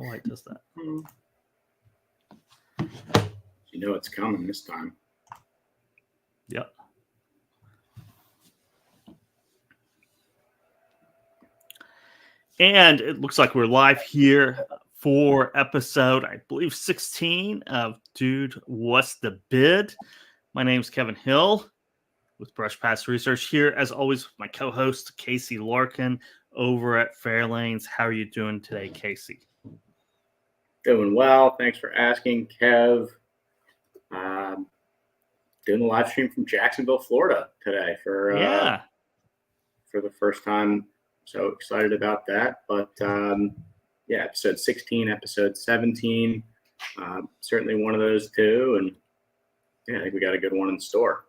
why it does that. You know it's coming this time. Yep. And it looks like we're live here for episode, I believe, 16 of Dude, What's the Bid? My name's Kevin Hill with Brush Pass Research here, as always, with my co-host, Casey Larkin, over at Farelanes. How are you doing today, Casey? Doing well. Thanks for asking, Kev. Doing a live stream from Jacksonville, Florida today for the first time. So excited about that. But episode 16, episode 17, certainly one of those two. And I think we got a good one in store.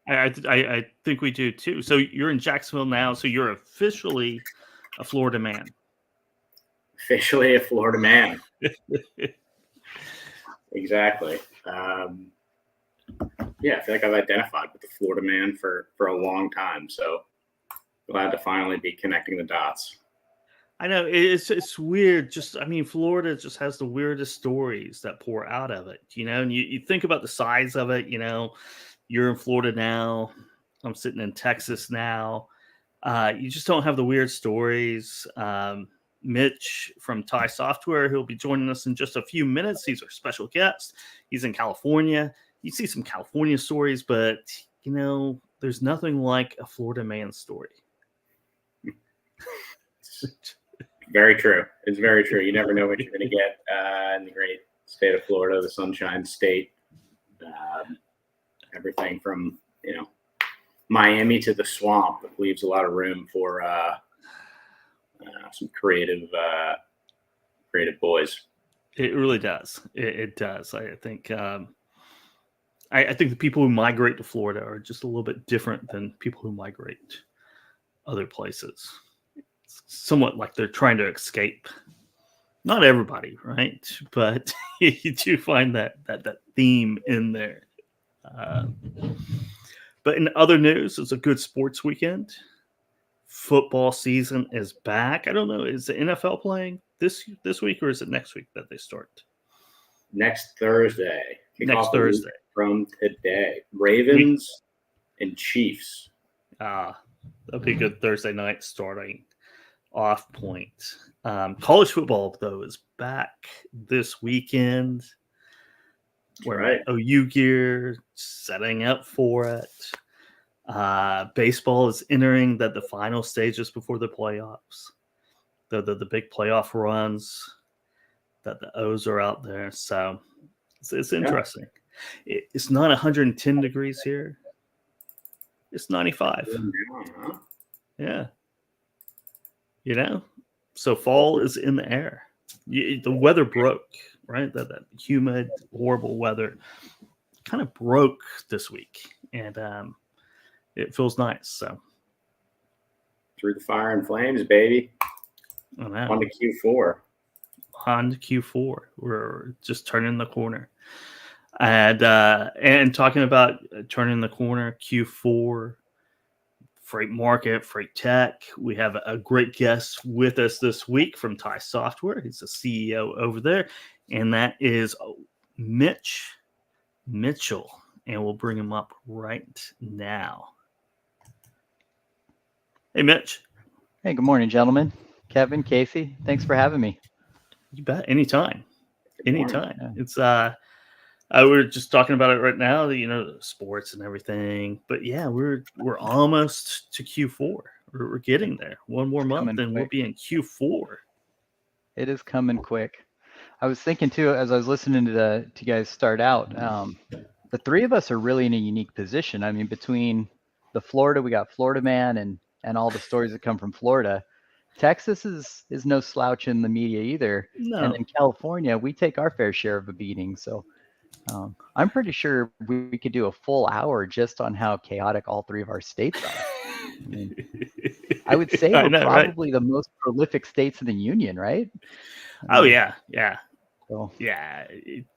I think we do too. So you're in Jacksonville now. So you're officially a Florida man. Officially a Florida man. Exactly. I feel like I've identified with the Florida man for a long time. So glad to finally be connecting the dots. I know it's weird. Florida just has the weirdest stories that pour out of it, and you think about the size of it, you're in Florida now. I'm sitting in Texas now. You just don't have the weird stories. Mitch from Thai Software, who'll be joining us in just a few minutes. He's our special guest. He's in California. You see some California stories, but, there's nothing like a Florida man story. Very true. It's very true. You never know what you're going to get in the great state of Florida, the Sunshine State. Everything from, Miami to the swamp. It leaves a lot of room for some creative boys. It really does. It does. I think I think the people who migrate to Florida are just a little bit different than people who migrate other places. It's somewhat like they're trying to escape. Not everybody, right? But you do find that theme in there. But in other news, it's a good sports weekend. Football season is back. I don't know. Is the NFL playing this week or is it next week that they start? Next Thursday. Next Thursday. From today. Ravens and Chiefs. That'll be a good Thursday night starting off point. College football, though, is back this weekend. Right. OU gear, setting up for it. Baseball is entering the final stages before the playoffs. The big playoff runs that the O's are out there. So it's interesting. It's not 110 degrees here. It's 95. Yeah. So fall is in the air. The weather broke, right? That humid, horrible weather kind of broke this week. And it feels nice. So through the fire and flames, baby. On to Q4. On to Q4. We're just turning the corner. And talking about turning the corner, Q4, freight market, freight tech. We have a great guest with us this week from Thai Software. He's the CEO over there, and that is Mitch Mitchell. And we'll bring him up right now. Hey, Mitch. Hey, good morning, gentlemen. Kevin, Casey, thanks for having me. You bet. Anytime. Yeah. It's we're just talking about it right now, sports and everything. But yeah, we're almost to Q4. We're getting there. One more month and we'll be in Q4. It is coming quick. I was thinking too, as I was listening to you guys start out, the three of us are really in a unique position. I mean, between the Florida, we got Florida Man and all the stories that come from Florida. Texas is no slouch in the media either. No. And in California, we take our fair share of a beating. So I'm pretty sure we could do a full hour just on how chaotic all three of our states are. I would say we're probably the most prolific states in the union, right? Yeah. So, yeah.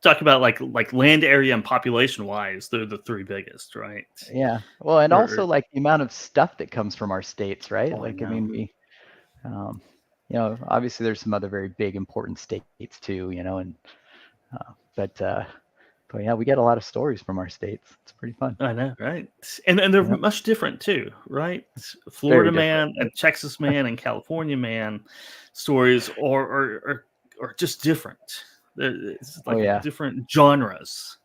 Talk about like land area and population wise, they're the three biggest, right? Yeah. Well, and also like the amount of stuff that comes from our states, right? I mean, obviously there's some other very big important states too, and but yeah, we get a lot of stories from our states. It's pretty fun. I know, right? And they're Yep. much different too, right? Very Florida different, man and Texas man and California man stories are just different. It's Oh like yeah. different genres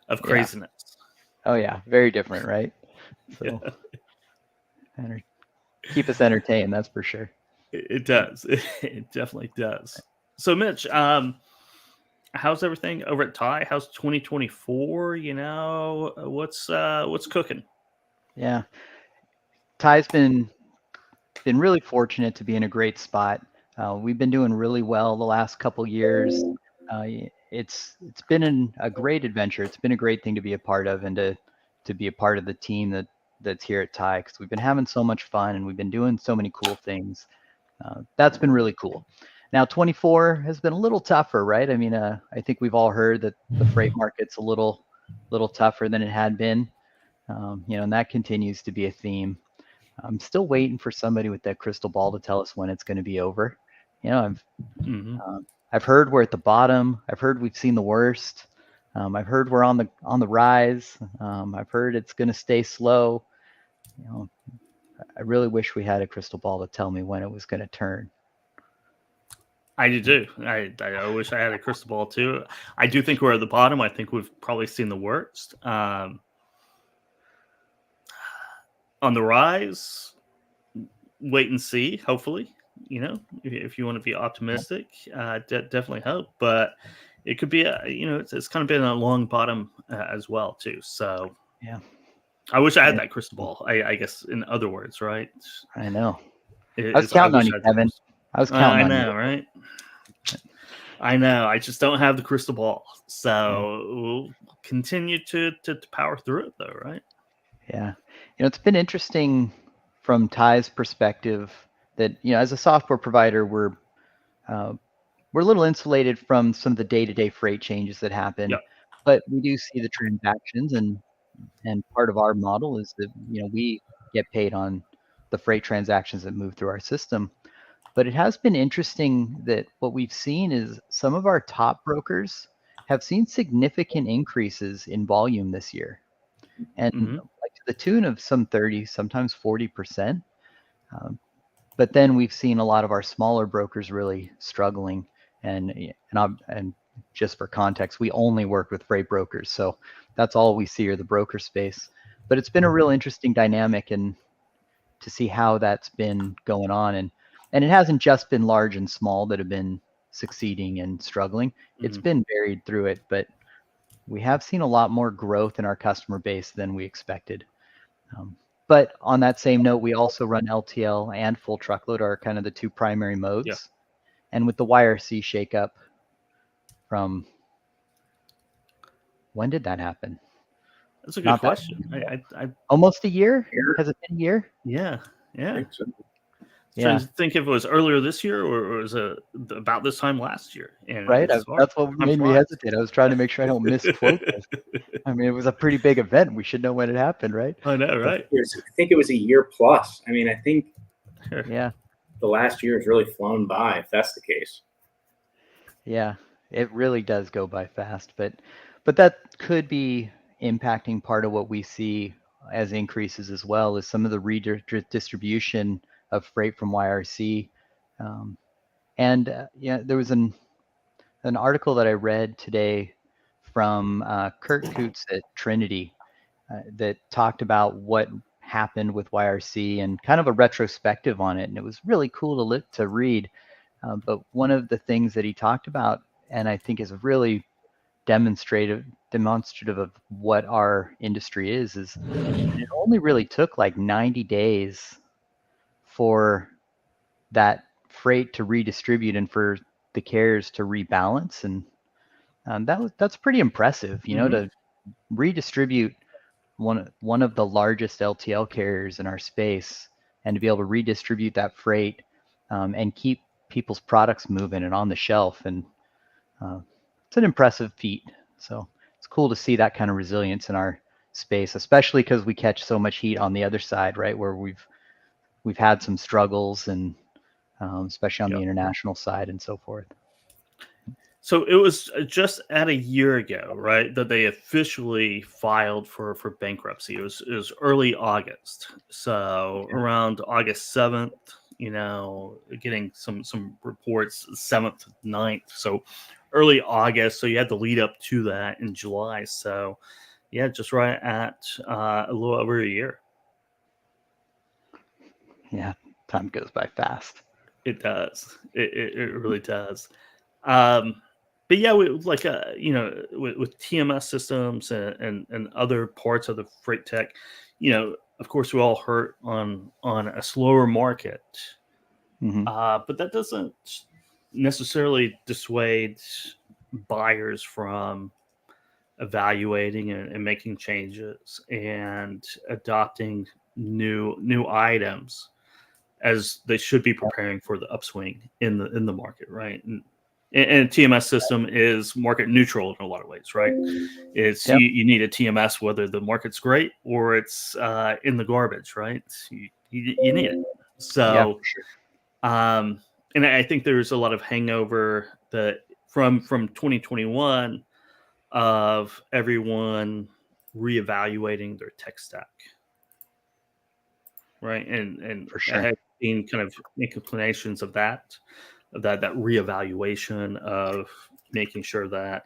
of Yeah. craziness. Oh yeah, very different, right? So keep us entertained, that's for sure. It does. It definitely does. So Mitch, how's everything over at Ty? How's 2024? What's cooking? Yeah. Ty's been really fortunate to be in a great spot. We've been doing really well the last couple years. It's been a great adventure. It's been a great thing to be a part of, and to be a part of the team that's here at Ty, because we've been having so much fun and we've been doing so many cool things. That's been really cool. Now 24 has been a little tougher, right? I mean, I think we've all heard that the freight market's a little tougher than it had been, and that continues to be a theme. I'm still waiting for somebody with that crystal ball to tell us when it's going to be over. I've heard we're at the bottom. I've heard we've seen the worst. I've heard we're on the rise. I've heard it's going to stay slow. I really wish we had a crystal ball to tell me when it was going to turn. I do too. I wish I had a crystal ball too. I do think we're at the bottom. I think we've probably seen the worst. On the rise, wait and see. Hopefully, if you want to be optimistic, definitely hope. But it could be it's kind of been a long bottom as well too. So yeah, I wish I had that crystal ball. I guess in other words, right? I know. I was counting on you, Kevin. I was counting on you. I know, right? I know. I just don't have the crystal ball, so we'll continue to power through it, though, right? Yeah, it's been interesting from Ty's perspective that as a software provider, we're a little insulated from some of the day-to-day freight changes that happen, but we do see the transactions, and part of our model is that we get paid on the freight transactions that move through our system. But it has been interesting that what we've seen is some of our top brokers have seen significant increases in volume this year, and like to the tune of some 30, sometimes 40%. But then we've seen a lot of our smaller brokers really struggling. And just for context, we only work with freight brokers, so that's all we see are the broker space. But it's been a real interesting dynamic, and to see how that's been going on. And it hasn't just been large and small that have been succeeding and struggling. It's been varied through it, but we have seen a lot more growth in our customer base than we expected. But on that same note, we also run LTL and full truckload are kind of the two primary modes. Yeah. And with the YRC shakeup from, when did that happen? That's a good question. Almost a year? Has it been a year? Yeah. So. Trying to think if it was earlier this year or was it about this time last year. And right, that's what made me hesitate. I was trying to make sure I don't misquote this. I mean, it was a pretty big event. We should know when it happened, right? I know, right? I think it was a year plus. I mean, I think yeah, the last year has really flown by, if that's the case. Yeah, it really does go by fast, but that could be impacting part of what we see as increases as well, is some of the redistribution of freight from YRC. There was an article that I read today from Kurt Coots at Trinity that talked about what happened with YRC and kind of a retrospective on it, and it was really cool to read. But one of the things that he talked about, and I think is really demonstrative of what our industry is it only really took like 90 days for that freight to redistribute and for the carriers to rebalance, and that's pretty impressive, to redistribute one of the largest LTL carriers in our space, and to be able to redistribute that freight and keep people's products moving and on the shelf, and it's an impressive feat. So it's cool to see that kind of resilience in our space, especially because we catch so much heat on the other side, right, where we've had some struggles, and especially on the international side and so forth. So it was just at a year ago, right, that they officially filed for bankruptcy. It was early August, so around August 7th. Getting some reports 7th, 9th. So early August. So you had to lead up to that in July. So yeah, just right at a little over a year. Yeah, time goes by fast. It does. It really does. But yeah, with with TMS systems and other parts of the freight tech, of course, we all hurt on a slower market, but that doesn't necessarily dissuade buyers from evaluating and making changes and adopting new items, as they should be preparing for the upswing in the market, right? And TMS system is market neutral in a lot of ways, right? It's you need a TMS whether the market's great or it's in the garbage, right? You need it. So, and I think there's a lot of hangover that from 2021 of everyone reevaluating their tech stack, right? And For sure. I have seen kind of inclinations of that reevaluation of making sure that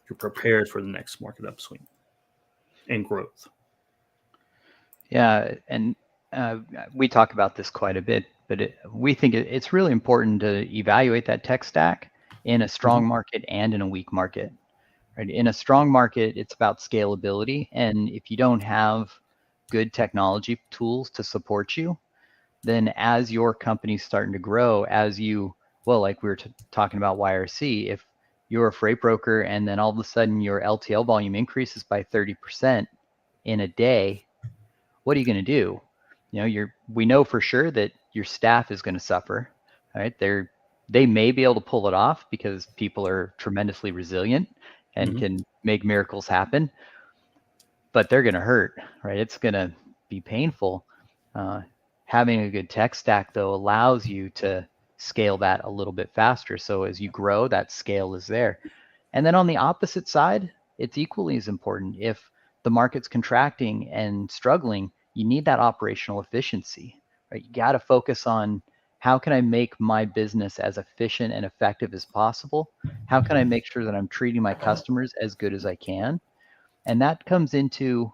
you're prepared for the next market upswing and growth. Yeah, and we talk about this quite a bit, but we think it's really important to evaluate that tech stack in a strong market and in a weak market. Right? In a strong market, it's about scalability, and if you don't have good technology tools to support you, then as your company's starting to grow, like we were talking about YRC, if you're a freight broker and then all of a sudden your LTL volume increases by 30% in a day, what are you going to do? We know for sure that your staff is going to suffer, right? They may be able to pull it off because people are tremendously resilient and can make miracles happen, but they're going to hurt, right? It's going to be painful. Having a good tech stack, though, allows you to scale that a little bit faster. So as you grow, that scale is there. And then on the opposite side, it's equally as important. If the market's contracting and struggling, you need that operational efficiency, right? You got to focus on how can I make my business as efficient and effective as possible? How can I make sure that I'm treating my customers as good as I can? And that comes into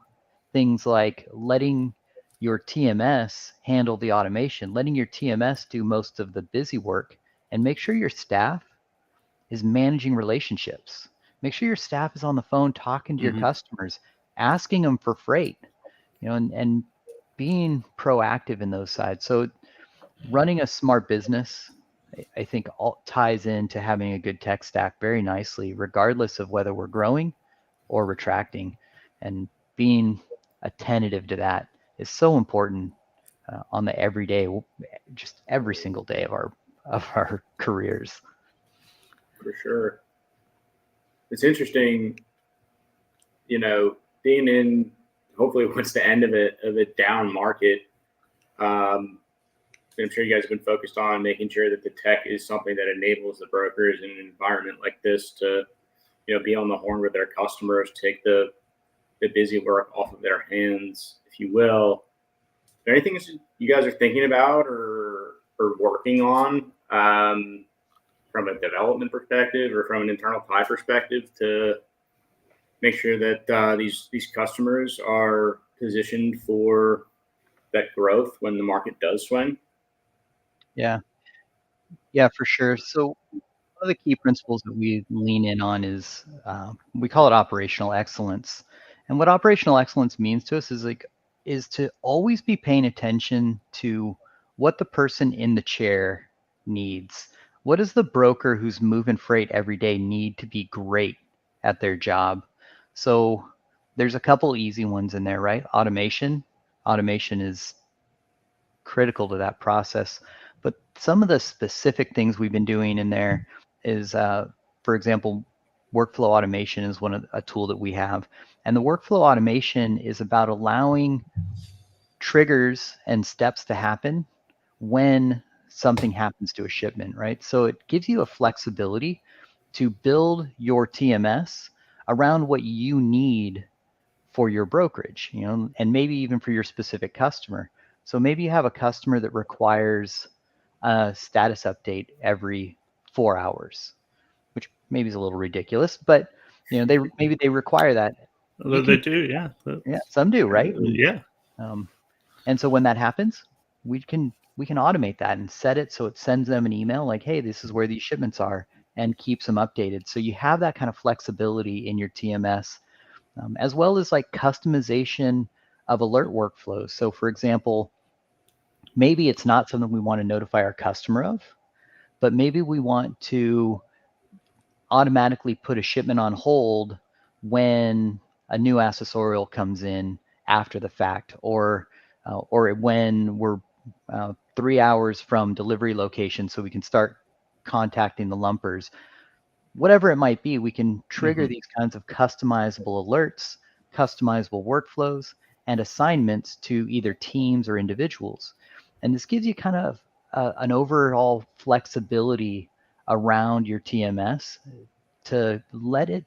things like letting your TMS handle the automation, letting your TMS do most of the busy work, and make sure your staff is managing relationships. Make sure your staff is on the phone talking to your customers, asking them for freight, and being proactive in those sides. So running a smart business, I think, all ties into having a good tech stack very nicely, regardless of whether we're growing or retracting. And being attentive to that is so important on the everyday, just every single day of our careers. For sure. It's interesting, being in, hopefully what's the end of it, of a down market. I'm sure you guys have been focused on making sure that the tech is something that enables the brokers in an environment like this to, be on the horn with their customers, take the busy work off of their hands, if you will. Is there anything you guys are thinking about or working on from a development perspective or from an internal pie perspective to make sure that these customers are positioned for that growth when the market does swing? Yeah, for sure. So one of the key principles that we lean in on is we call it operational excellence. And what operational excellence means to us is to always be paying attention to what the person in the chair needs. What does the broker who's moving freight every day need to be great at their job? So there's a couple easy ones in there, right? Automation is critical to that process. But some of the specific things we've been doing in there is, for example, workflow automation is a tool that we have. And the workflow automation is about allowing triggers and steps to happen when something happens to a shipment, right? So it gives you a flexibility to build your TMS around what you need for your brokerage, and maybe even for your specific customer. So maybe you have a customer that requires a status update every 4 hours, which maybe is a little ridiculous, but maybe they require that. They do, yeah. Yeah, some do, right? Yeah. And so when that happens, we can automate that and set it so it sends them an email like, hey, this is where these shipments are, and keeps them updated. So you have that kind of flexibility in your TMS, as well as like customization of alert workflows. So for example, maybe it's not something we want to notify our customer of, but maybe we want to automatically put a shipment on hold when a new accessorial comes in after the fact, or when we're 3 hours from delivery location, so we can start contacting the lumpers. Whatever it might be, we can trigger these kinds of customizable alerts, customizable workflows, and assignments to either teams or individuals. And this gives you kind of an overall flexibility around your TMS to let it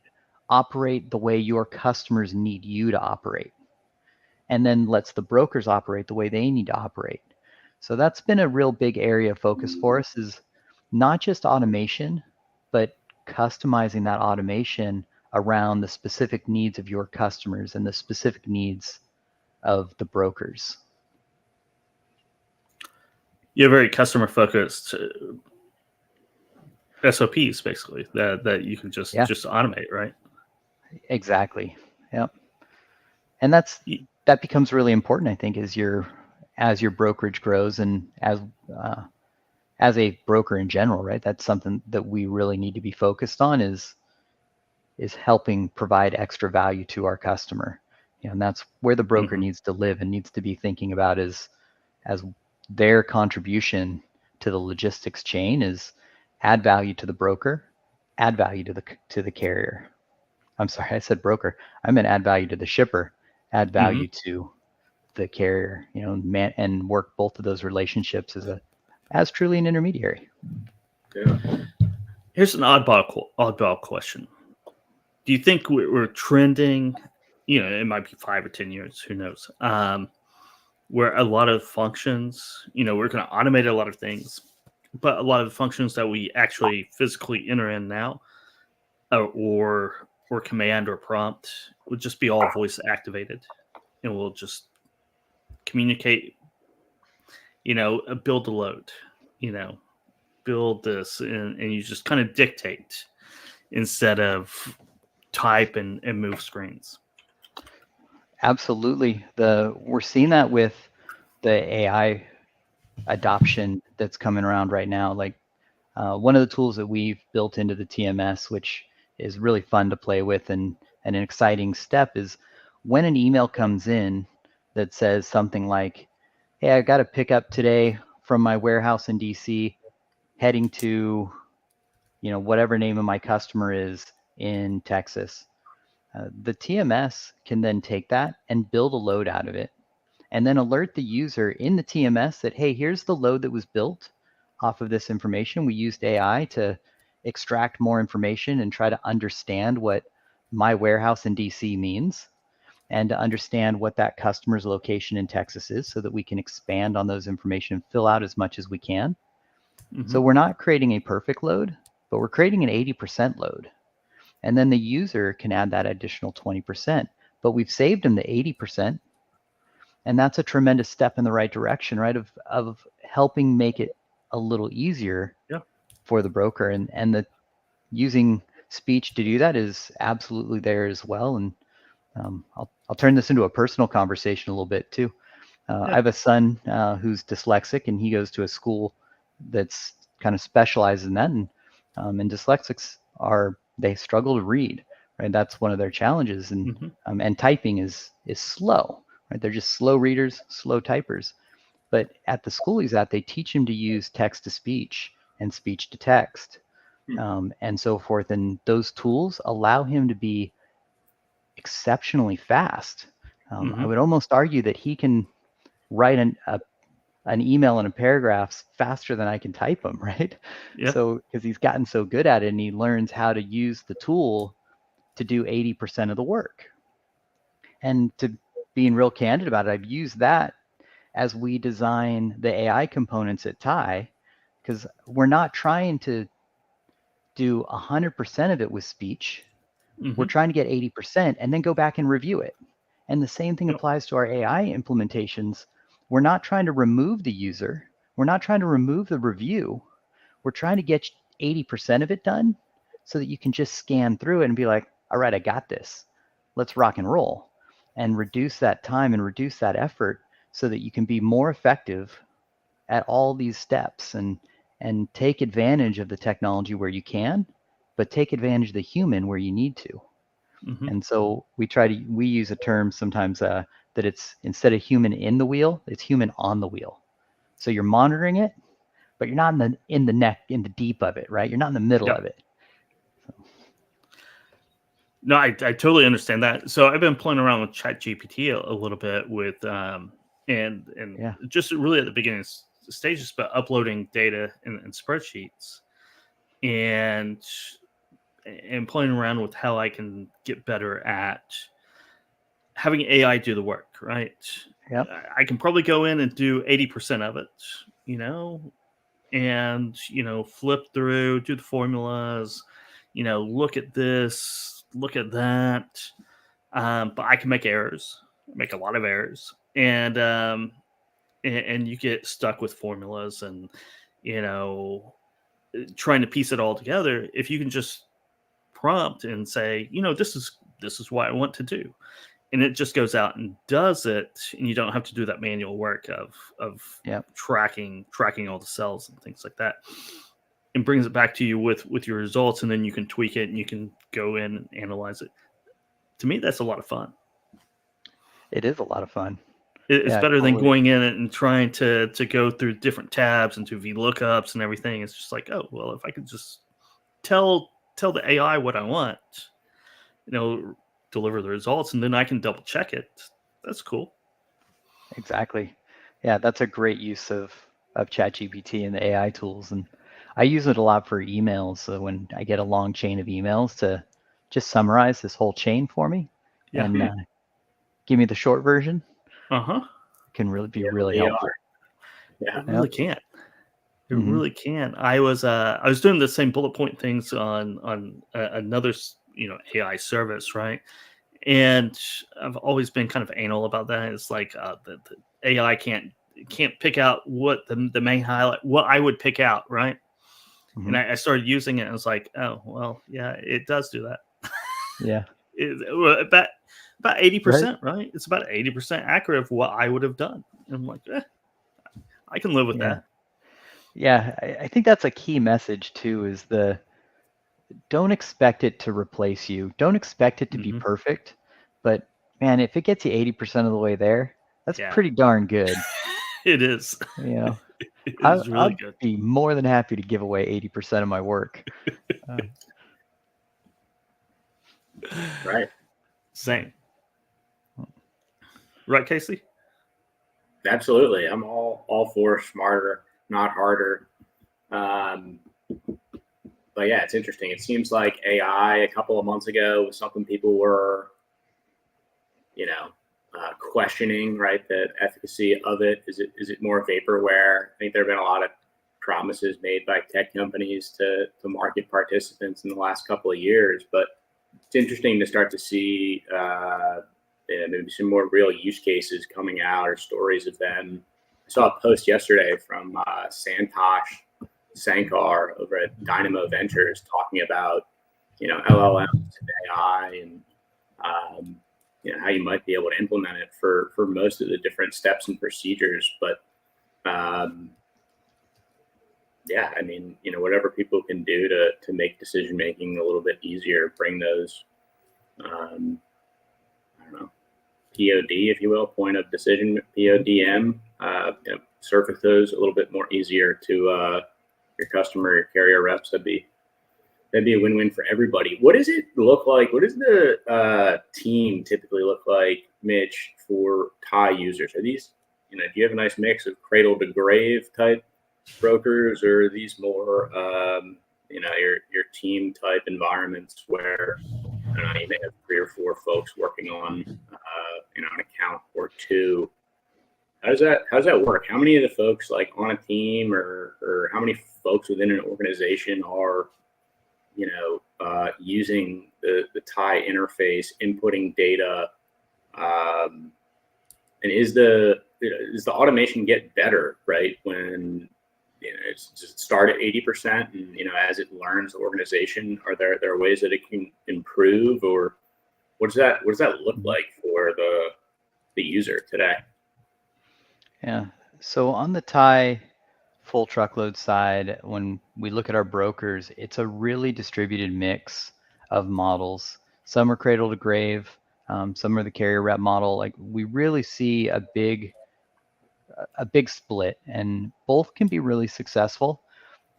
operate the way your customers need you to operate, and then lets the brokers operate the way they need to operate. So that's been a real big area of focus for us, is not just automation, but customizing that automation around the specific needs of your customers and the specific needs of the brokers. You have very customer focused SOPs, basically, that you can just automate, right? Exactly. Yep. And that becomes really important, I think, as your brokerage grows, and as a broker in general, right? That's something that we really need to be focused on, is helping provide extra value to our customer. And that's where the broker needs to live and needs to be thinking about, as their contribution to the logistics chain is add value to the broker, add value to the carrier. I'm sorry, I said broker. I meant add value to the shipper, add value to the carrier, and work both of those relationships as truly an intermediary. Yeah. Here's an oddball question. Do you think we're trending, it might be 5 or 10 years, who knows, where a lot of functions, we're going to automate a lot of things, but a lot of the functions that we actually physically enter in now, or command or prompt, would just be all voice activated, and we'll just communicate, build the load, build this, and you just kind of dictate instead of type and move screens. Absolutely. We're seeing that with the AI adoption that's coming around right now. Like one of the tools that we've built into the TMS, which is really fun to play with and an exciting step, is when an email comes in that says something like, hey, I got to pick up today from my warehouse in DC, heading to, whatever name of my customer is in Texas. The TMS can then take that and build a load out of it, and then alert the user in the TMS that, hey, here's the load that was built off of this information. We used AI to extract more information and try to understand what my warehouse in DC means, and to understand what that customer's location in Texas is, so that we can expand on those information and fill out as much as we can. So we're not creating a perfect load, but we're creating an 80% load. And then the user can add that additional 20%, but we've saved them the 80%. And that's a tremendous step in the right direction, right? Of helping make it a little easier for the broker. And the using speech to do that is absolutely there as well. And I'll turn this into a personal conversation a little bit too. I have a son who's dyslexic, and he goes to a school that's kind of specialized in that. And dyslexics they struggle to read, right? That's one of their challenges. And typing is slow, right? They're just slow readers, slow typers. But at the school he's at, they teach him to use text to speech and speech to text, and so forth. And those tools allow him to be exceptionally fast. I would almost argue that he can write an email and a paragraphs faster than I can type them, right? Yeah. So because he's gotten so good at it, and he learns how to use the tool to do 80% of the work. And to being real candid about it, I've used that as we design the AI components at TIE, because we're not trying to do 100% of it with speech. We're trying to get 80% and then go back and review it. And the same thing applies to our AI implementations. We're not trying to remove the user. We're not trying to remove the review. We're trying to get 80% of it done so that you can just scan through it and be like, all right, I got this. Let's rock and roll, and reduce that time and reduce that effort so that you can be more effective at all these steps, and take advantage of the technology where you can, but take advantage of the human where you need to. And so we use a term sometimes that it's, instead of human in the wheel, it's human on the wheel. So you're monitoring it, but you're not in the deep of it, right? You're not in the middle of it. No, I totally understand that. So I've been playing around with ChatGPT a little bit with and just really at the beginning stages, but uploading data in spreadsheets and playing around with how I can get better at having AI do the work, right? Yep. I can probably go in and do 80% of it, and, flip through, do the formulas, look at this, look at that. But I can make errors, make a lot of errors. And you get stuck with formulas and, trying to piece it all together. If you can just prompt and say, this is what I want to do, and it just goes out and does it, and you don't have to do that manual work of tracking all the cells and things like that, and brings it back to you with your results, and then you can tweak it and you can go in and analyze it. To me, that's a lot of fun. It is a lot of fun. It's better than going in and trying to go through different tabs and do VLOOKUPs and everything. It's just like, oh, well, if I could just tell the AI what I want, deliver the results, and then I can double check it. That's cool. Exactly. Yeah, that's a great use of ChatGPT and the AI tools. And I use it a lot for emails. So when I get a long chain of emails, to just summarize this whole chain for me and give me the short version. Can really be really helpful. Yeah, it really can. It really can. I was doing the same bullet point things on another AI service, right? And I've always been kind of anal about that. It's like the AI can't pick out what the main highlight, what I would pick out, right? And I started using it, and I was like, oh well, yeah, it does do that. Yeah. About 80%, right? It's about 80% accurate of what I would have done. And I'm like, I can live with that. Yeah, I think that's a key message too, is don't expect it to replace you. Don't expect it to be perfect. But man, if it gets you 80% of the way there, that's pretty darn good. It is. It is really good. I'd be more than happy to give away 80% of my work. Right. Same. Right, Casey? Absolutely. I'm all for smarter, not harder. But yeah, it's interesting. It seems like AI a couple of months ago was something people were, questioning, right? The efficacy of it. Is it more vaporware? I think there have been a lot of promises made by tech companies to market participants in the last couple of years, but it's interesting to start to see maybe some more real use cases coming out, or stories of them. I saw a post yesterday from Santosh Sankar over at Dynamo Ventures talking about, LLMs and AI, and how you might be able to implement it for most of the different steps and procedures. But whatever people can do to make decision making a little bit easier, bring those POD, if you will, point of decision, PODM, surface those a little bit more easier to your customer, your carrier reps. That'd be a win-win for everybody. What does it look like? What does the team typically look like, Mitch, for TIE users? Are these do you have a nice mix of cradle to grave type brokers, or are these more, your team type environments where I don't know, you may have 3 or 4 folks working on, an account or two? How does that work? How many of the folks like on a team, or how many folks within an organization are, using the TIE interface, inputting data, and does the automation get better, right? When it's just start at 80%, and as it learns the organization, are there ways that it can improve, or what does that look like for the user today? Yeah. So on the TIE full truckload side, when we look at our brokers, it's a really distributed mix of models. Some are cradle to grave, some are the carrier rep model. Like, we really see a big split, and both can be really successful.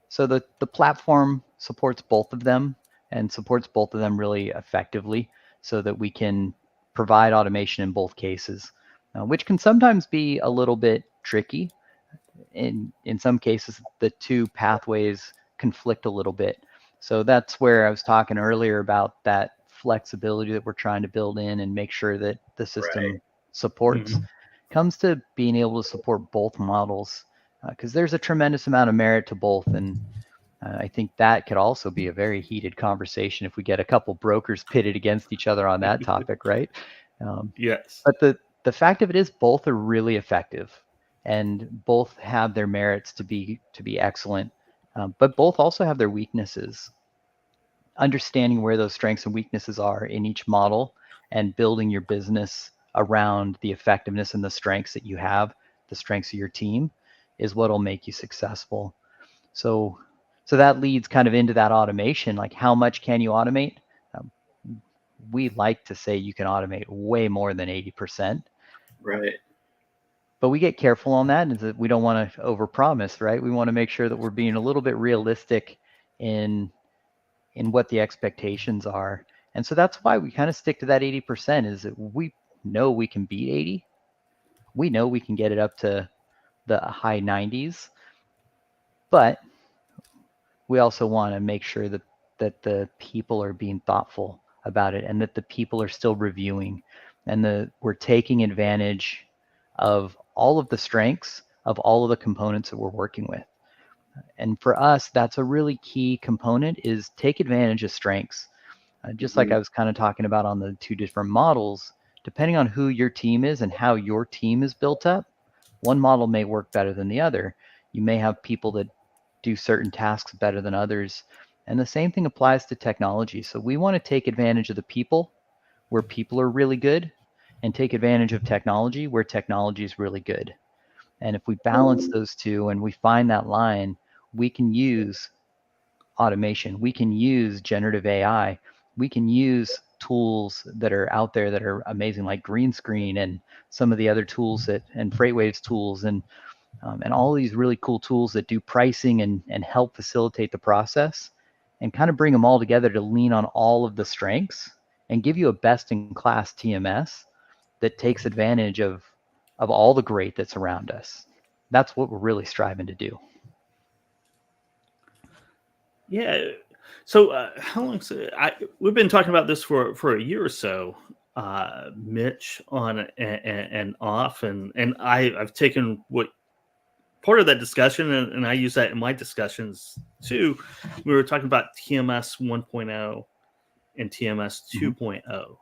So the platform supports both of them, and supports both of them really effectively, so that we can provide automation in both cases, which can sometimes be a little bit tricky. In some cases, the two pathways conflict a little bit. So that's where I was talking earlier about that flexibility that we're trying to build in and make sure that the system supports, comes to being able to support both models, because there's a tremendous amount of merit to both. And I think that could also be a very heated conversation if we get a couple brokers pitted against each other on that topic, right? Yes. But the fact of it is, both are really effective, and both have their merits to be excellent, but both also have their weaknesses. Understanding where those strengths and weaknesses are in each model, and building your business around the effectiveness and the strengths that you have, the strengths of your team, is what will make you successful. So that leads kind of into that automation. Like, how much can you automate? We like to say you can automate way more than 80%. Right. But we get careful on that, is that we don't want to overpromise, right? We want to make sure that we're being a little bit realistic in what the expectations are. And so that's why we kind of stick to that 80%, is that we know we can beat 80. We know we can get it up to the high 90s, but we also want to make sure that the people are being thoughtful about it, and that the people are still reviewing, and we're taking advantage of all of the strengths of all of the components that we're working with. And for us, that's a really key component, is take advantage of strengths. Just like I was kind of talking about on the two different models, depending on who your team is and how your team is built up, one model may work better than the other. You may have people that do certain tasks better than others. And the same thing applies to technology. So we want to take advantage of the people where people are really good, and take advantage of technology where technology is really good. And if we balance those two and we find that line, we can use automation, we can use generative AI, we can use tools that are out there that are amazing, like Green Screen and some of the other tools and FreightWaves tools, and all these really cool tools that do pricing and help facilitate the process, and kind of bring them all together to lean on all of the strengths and give you a best-in-class TMS that takes advantage of all the great that's around us. That's what we're really striving to do. Yeah. So how long? We've been talking about this for a year or so, Mitch, on and off, and I've taken what part of that discussion, and I use that in my discussions too. We were talking about TMS 1.0 and TMS 2.0,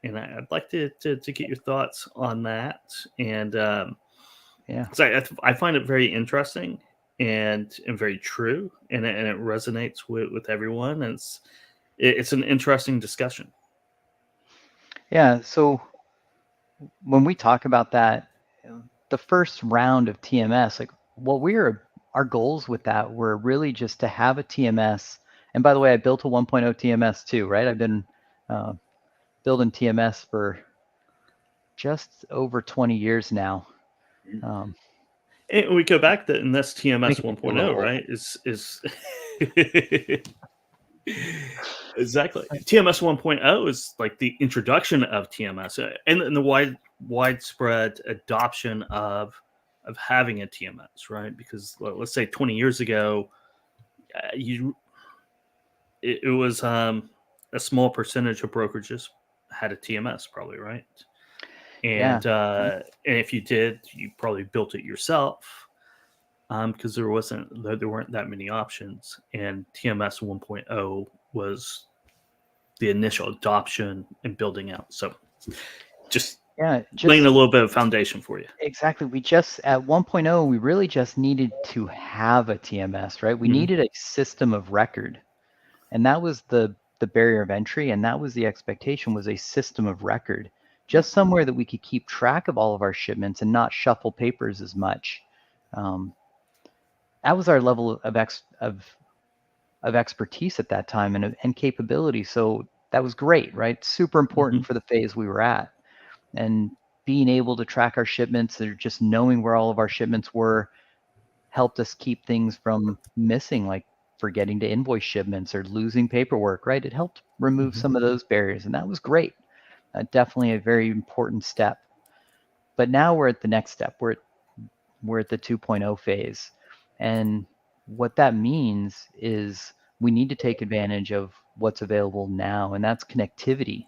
and I'd like to get your thoughts on that. And so I find it very interesting and very true, and it resonates with everyone. And it's an interesting discussion. Yeah. So when we talk about that, the first round of TMS, like our goals with that were really just to have a TMS. And by the way, I built a 1.0 TMS too, right? I've been building TMS for just over 20 years now. And we go back to, and that's TMS 1.0, right? Is exactly. TMS 1.0 is like the introduction of TMS, and the widespread adoption of of having a TMS, right? Because let's say 20 years ago, it was a small percentage of brokerages had a TMS, probably, right? And and if you did, you probably built it yourself, because there weren't that many options. And TMS 1.0 was the initial adoption and building out. So just laying a little bit of foundation for you. Exactly. We just at 1.0, we really just needed to have a TMS, right? We needed a system of record, and that was the barrier of entry, and that was the expectation, was a system of record, just somewhere that we could keep track of all of our shipments and not shuffle papers as much. That was our level of expertise at that time and capability. So that was great, right? Super important for the phase we were at. And being able to track our shipments or just knowing where all of our shipments were helped us keep things from missing, like forgetting to invoice shipments or losing paperwork, right? It helped remove some of those barriers, and that was great. Definitely a very important step. But now we're at the next step. We're at the 2.0 phase. And what that means is we need to take advantage of what's available now, and that's connectivity.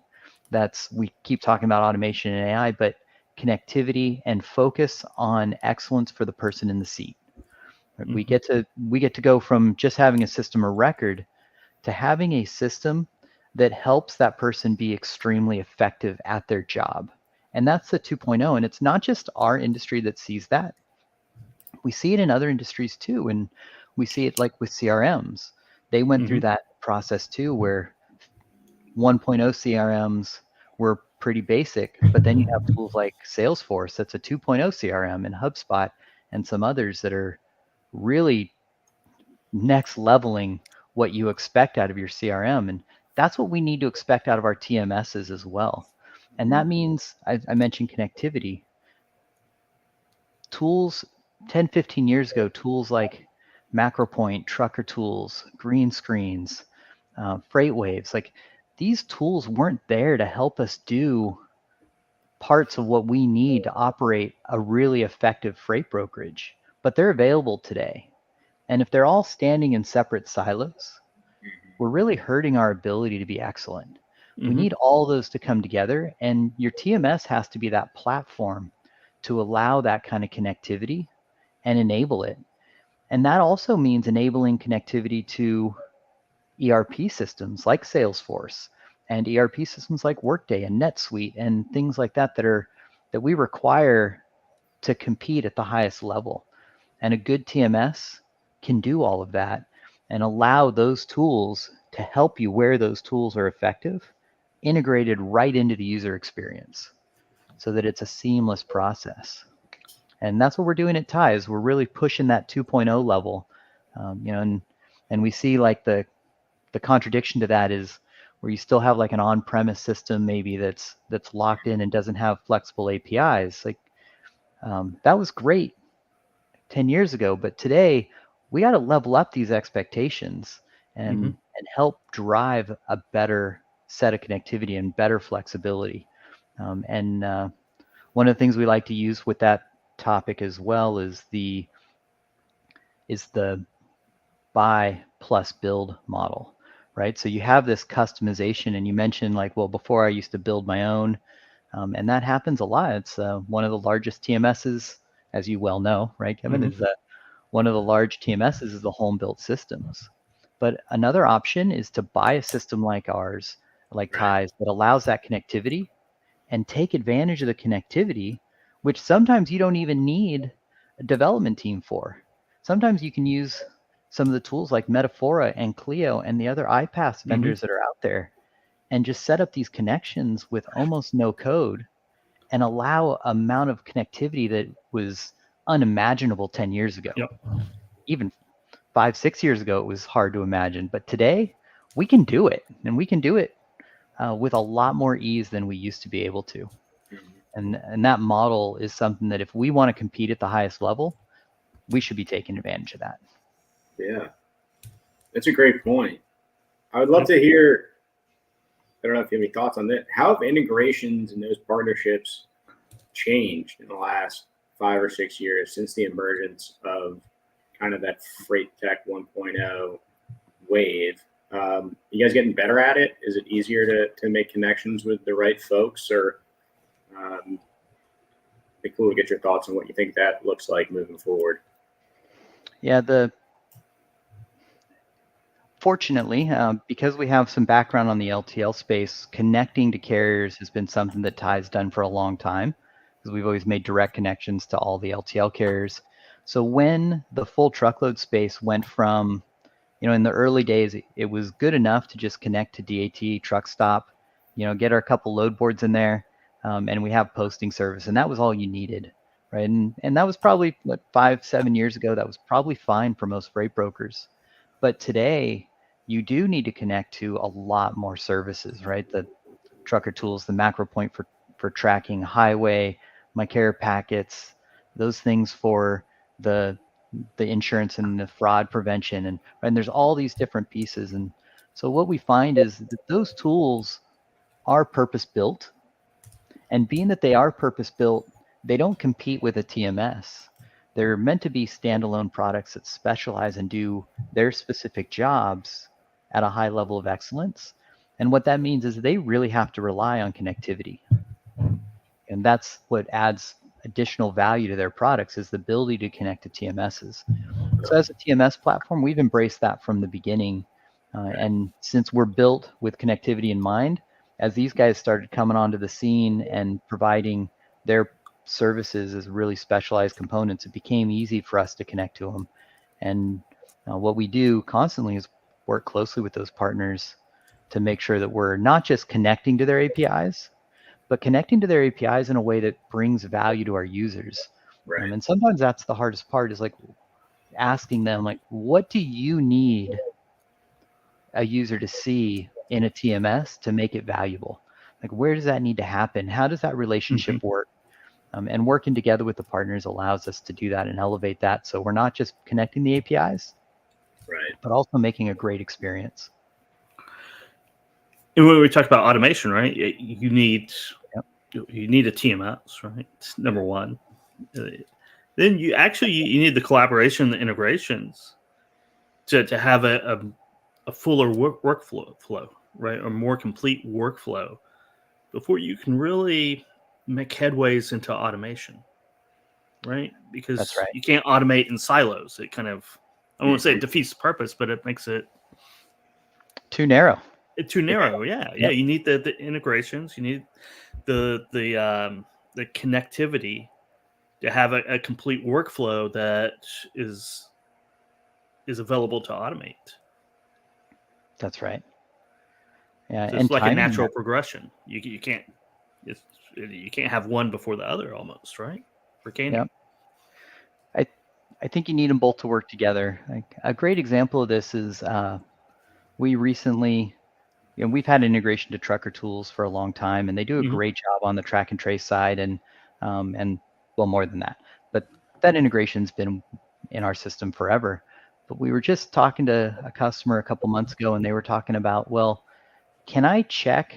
We keep talking about automation and AI, but connectivity and focus on excellence for the person in the seat. We get to go from just having a system of record to having a system that helps that person be extremely effective at their job. And that's the 2.0. And it's not just our industry that sees that. We see it in other industries too. And we see it like with CRMs. They went through that process too, where 1.0 CRMs were pretty basic, but then you have tools like Salesforce, that's a 2.0 CRM, and HubSpot, and some others that are really next leveling what you expect out of your CRM. And that's what we need to expect out of our TMSs as well. And that means, I mentioned connectivity. Tools, 10, 15 years ago, tools like MacroPoint, Trucker Tools, Green Screens, FreightWaves, like these tools weren't there to help us do parts of what we need to operate a really effective freight brokerage, but they're available today. And if they're all standing in separate silos, we're really hurting our ability to be excellent. We need all those to come together, and your TMS has to be that platform to allow that kind of connectivity and enable it. And that also means enabling connectivity to ERP systems like Salesforce and ERP systems like Workday and NetSuite and things like that that we require to compete at the highest level. And a good TMS can do all of that and allow those tools to help you where those tools are effective, integrated right into the user experience so that it's a seamless process. And that's what we're doing at Ties. We're really pushing that 2.0 level, and we see like the contradiction to that is where you still have like an on-premise system maybe that's locked in and doesn't have flexible APIs. Like that was great 10 years ago, but today we got to level up these expectations and help drive a better set of connectivity and better flexibility. And one of the things we like to use with that topic as well is the buy plus build model, right? So you have this customization, and you mentioned like, well, before I used to build my own, and that happens a lot. It's one of the largest TMSs, as you well know, right, Kevin, is that one of the large TMSs is the home built systems. But another option is to buy a system like ours, like Ties, that allows that connectivity and take advantage of the connectivity, which sometimes you don't even need a development team for. Sometimes you can use some of the tools like Metaphora and Clio and the other iPaaS vendors that are out there and just set up these connections with almost no code and allow amount of connectivity that was unimaginable 10 years ago. Even 5-6 years ago, it was hard to imagine. But today, we can do it. And we can do it with a lot more ease than we used to be able to. And that model is something that if we want to compete at the highest level, we should be taking advantage of that. Yeah, that's a great point. I would love to hear, I don't know if you have any thoughts on that. How have integrations and those partnerships changed in the last 5 or 6 years since the emergence of kind of that freight tech 1.0 wave. You guys getting better at it? Is it easier to make connections with the right folks, or be cool to get your thoughts on what you think that looks like moving forward? Yeah, fortunately, because we have some background on the LTL space, connecting to carriers has been something that Ty's done for a long time, because we've always made direct connections to all the LTL carriers. So when the full truckload space went from, in the early days, it was good enough to just connect to DAT, truck stop, get our couple load boards in there, and we have posting service, and that was all you needed, right? And that was probably, 5-7 years ago, that was probably fine for most freight brokers. But today, you do need to connect to a lot more services, right? The trucker tools, the macro point for tracking highway, my carrier packets, those things for the insurance and the fraud prevention, and there's all these different pieces. And so what we find is that those tools are purpose built, and being that they are purpose built, they don't compete with a TMS. They're meant to be standalone products that specialize and do their specific jobs at a high level of excellence. And what that means is they really have to rely on connectivity. And that's what adds additional value to their products, is the ability to connect to TMSs. So as a TMS platform, we've embraced that from the beginning. And since we're built with connectivity in mind, as these guys started coming onto the scene and providing their services as really specialized components, it became easy for us to connect to them. And what we do constantly is work closely with those partners to make sure that we're not just connecting to their APIs, but connecting to their APIs in a way that brings value to our users. Right. And sometimes that's the hardest part, is like asking them, like, what do you need a user to see in a TMS to make it valuable? Like, where does that need to happen? How does that relationship work? And working together with the partners allows us to do that and elevate that. So we're not just connecting the APIs, right, but also making a great experience. And when we talk about automation, right, you need a TMS, right? It's number one. Then you need the collaboration, the integrations to have a fuller workflow, right, or more complete workflow before you can really make headways into automation, right? Because That's right. you can't automate in silos. It kind of, I won't say it defeats the purpose, but it makes it too narrow. Too narrow. Yeah. You need the integrations. You need the connectivity to have a complete workflow that is available to automate. That's right. Yeah, So it's like a natural progression. You can't have one before the other, almost, right? For can you? I think you need them both to work together. Like, a great example of this is we recently, we've had integration to trucker tools for a long time, and they do a great job on the track and trace side, and well, more than that. But that integration's been in our system forever. But we were just talking to a customer a couple months ago, and they were talking about, well, can I check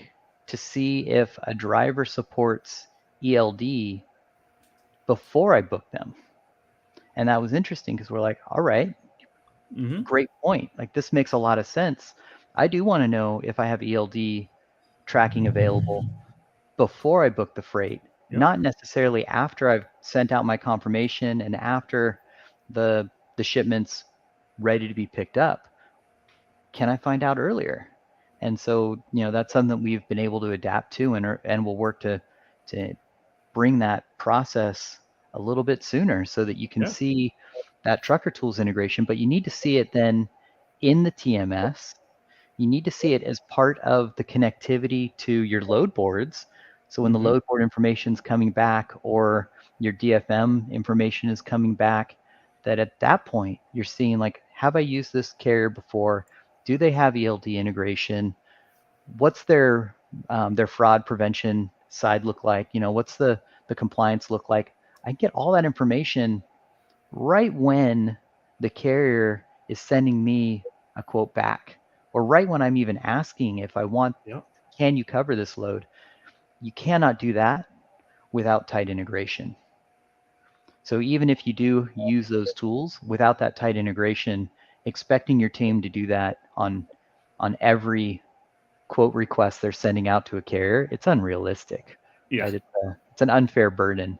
to see if a driver supports ELD before I book them? And that was interesting, because we're like, all right, great point. Like, this makes a lot of sense. I do want to know if I have ELD tracking available before I book the freight, not necessarily after I've sent out my confirmation and after the shipment's ready to be picked up. Can I find out earlier? And so, that's something that we've been able to adapt to, and we'll work to bring that process a little bit sooner, so that you can see that trucker tools integration, but you need to see it then in the TMS. You need to see it as part of the connectivity to your load boards. So when the load board information is coming back, or your DFM information is coming back, that at that point you're seeing, like, have I used this carrier before? Do they have ELD integration? What's their fraud prevention side look like? What's the compliance look like? I get all that information right when the carrier is sending me a quote back, or right when I'm even asking if I want, can you cover this load? You cannot do that without tight integration. So even if you do use those tools without that tight integration, expecting your team to do that on every quote request they're sending out to a carrier, it's unrealistic. Yeah. Right? It's an unfair burden,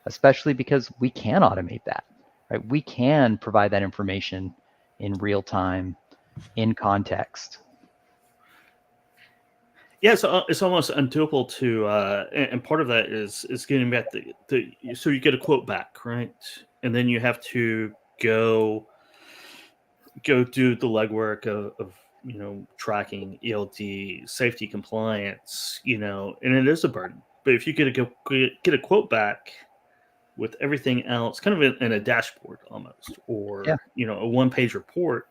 especially because we can automate that. Right? We can provide that information in real time, in context. Yeah, it's almost undoable to, and part of that is getting back so you get a quote back, right, and then you have to go do the legwork of tracking ELD, safety, compliance, and it is a burden. But if you get a quote back with everything else, kind of in a dashboard almost, or a one-page report,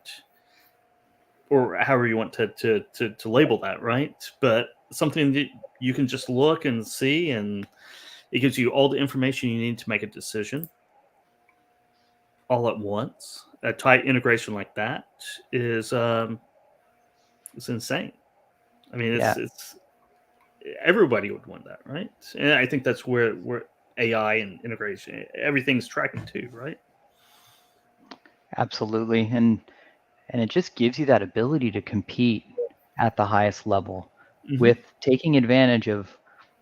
or however you want to label that, right? But something that you can just look and see, and it gives you all the information you need to make a decision all at once. A tight integration like that is insane. I mean, it's everybody would want that, right? And I think that's where AI and integration, everything's tracking to, right? Absolutely, and it just gives you that ability to compete at the highest level with taking advantage of,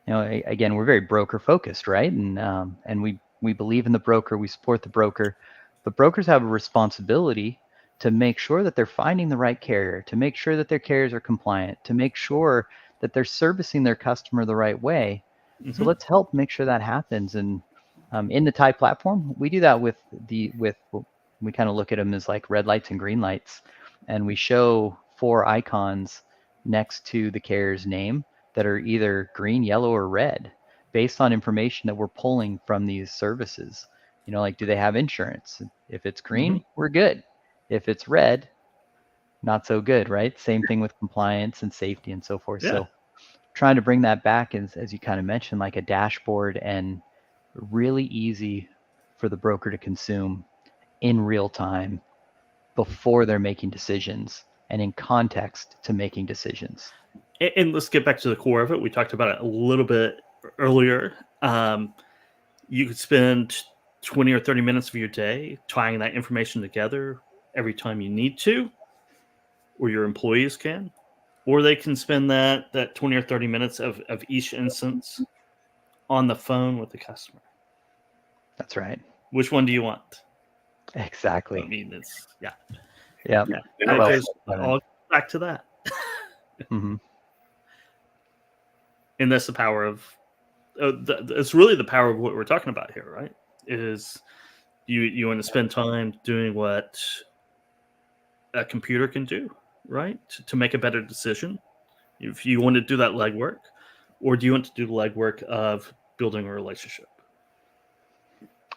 again, we're very broker focused, right? And we believe in the broker, we support the broker, but brokers have a responsibility to make sure that they're finding the right carrier, to make sure that their carriers are compliant, to make sure that they're servicing their customer the right way. So let's help make sure that happens. And in the TIE platform, we do that with we kind of look at them as like red lights and green lights, and we show 4 icons next to the carrier's name that are either green, yellow, or red based on information that we're pulling from these services. Like, do they have insurance? If it's green, we're good. If it's red, not so good, right? Same thing with compliance and safety and so forth. Yeah. So trying to bring that back, as you kind of mentioned, like a dashboard, and really easy for the broker to consume in real time before they're making decisions, and in context to making decisions. And let's get back to the core of it. We talked about it a little bit earlier. You could spend 20 or 30 minutes of your day tying that information together every time you need to, or your employees can, or they can spend that 20 or 30 minutes of each instance on the phone with the customer. That's right. Which one do you want? Exactly. I mean, it's Yeah. It goes all back to that. And that's the power of it's really the power of what we're talking about here, right? Is you want to spend time doing what a computer can do, right? To make a better decision. If you want to do that legwork, or do you want to do the legwork of building a relationship?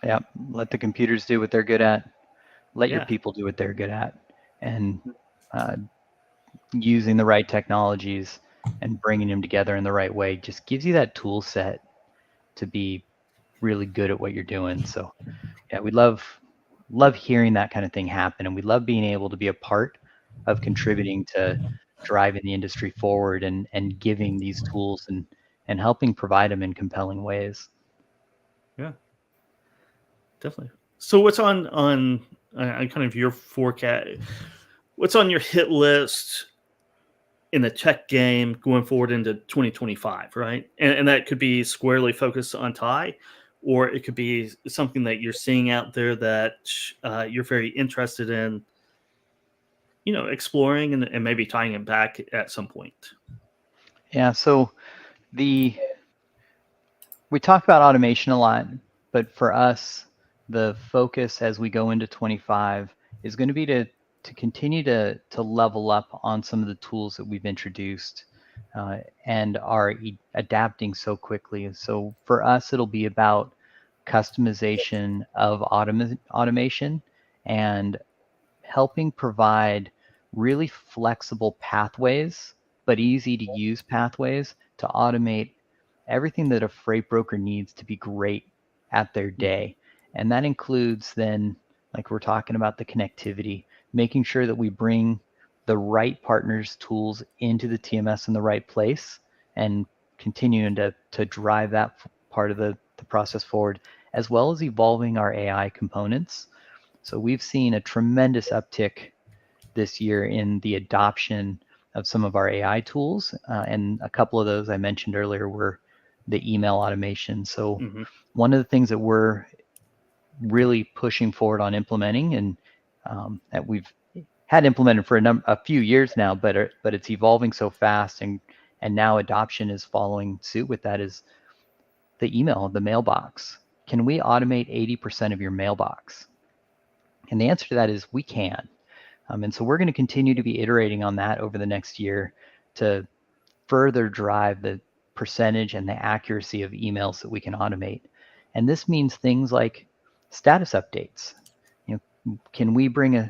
Yeah. Let the computers do what they're good at. Let your people do what they're good at. And using the right technologies and bringing them together in the right way just gives you that tool set to be really good at what you're doing. So yeah, we love hearing that kind of thing happen, and we love being able to be a part of contributing to driving the industry forward, and giving these tools and helping provide them in compelling ways. Yeah, definitely. So what's on kind of your forecast? What's on your hit list in the tech game going forward into 2025, right? And that could be squarely focused on TIE, or it could be something that you're seeing out there that you're very interested in, exploring and maybe tying it back at some point. Yeah, so we talk about automation a lot, but for us, the focus as we go into 25 is going to be to continue to level up on some of the tools that we've introduced and are adapting so quickly. So for us, it'll be about customization of automation and helping provide really flexible pathways, but easy to use pathways to automate everything that a freight broker needs to be great at their day. And that includes then, like we're talking about, the connectivity, making sure that we bring the right partners' tools into the TMS in the right place, and continuing to drive that part of the process forward, as well as evolving our AI components. So we've seen a tremendous uptick this year in the adoption of some of our AI tools. And a couple of those I mentioned earlier were the email automation. So one of the things that we're really pushing forward on implementing, and that we've had implemented for a few years now, but it's evolving so fast, and now adoption is following suit with that, is the email, the mailbox. Can we automate 80% of your mailbox? And the answer to that is we can. And so we're going to continue to be iterating on that over the next year to further drive the percentage and the accuracy of emails that we can automate. And this means things like status updates. Can we bring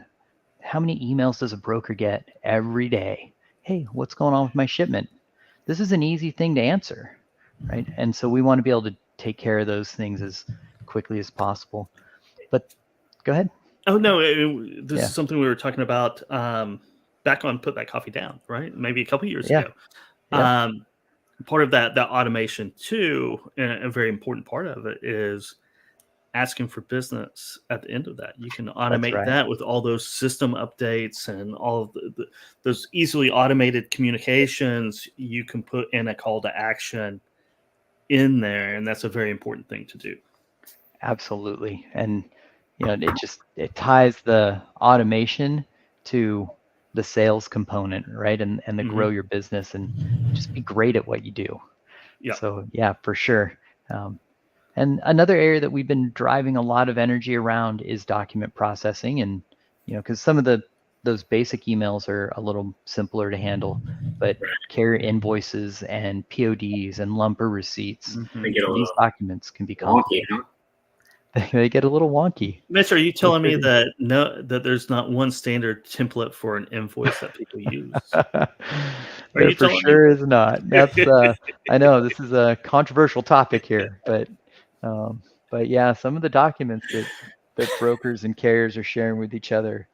how many emails does a broker get every day? Hey, what's going on with my shipment? This is an easy thing to answer, right? And so we want to be able to take care of those things as quickly as possible. But go ahead. Oh, no, this is something we were talking about back on Put That Coffee Down, right? Maybe a couple years ago. Yeah. Part of that automation too, and a very important part of it, is asking for business at the end of that. You can automate that with all those system updates and all of those easily automated communications. You can put in a call to action in there, and that's a very important thing to do. Absolutely. And it ties the automation to the sales component, right? And the grow your business and just be great at what you do. Yeah. So yeah, for sure. And another area that we've been driving a lot of energy around is document processing. And because some of those basic emails are a little simpler to handle, but carrier invoices and PODs and lumber receipts, these documents can be complicated. Wonky, huh? They get a little wonky. Mitch, are you telling me that there's not one standard template for an invoice that people use? There for sure is not. That's I know this is a controversial topic here, but yeah, some of the documents that brokers and carriers are sharing with each other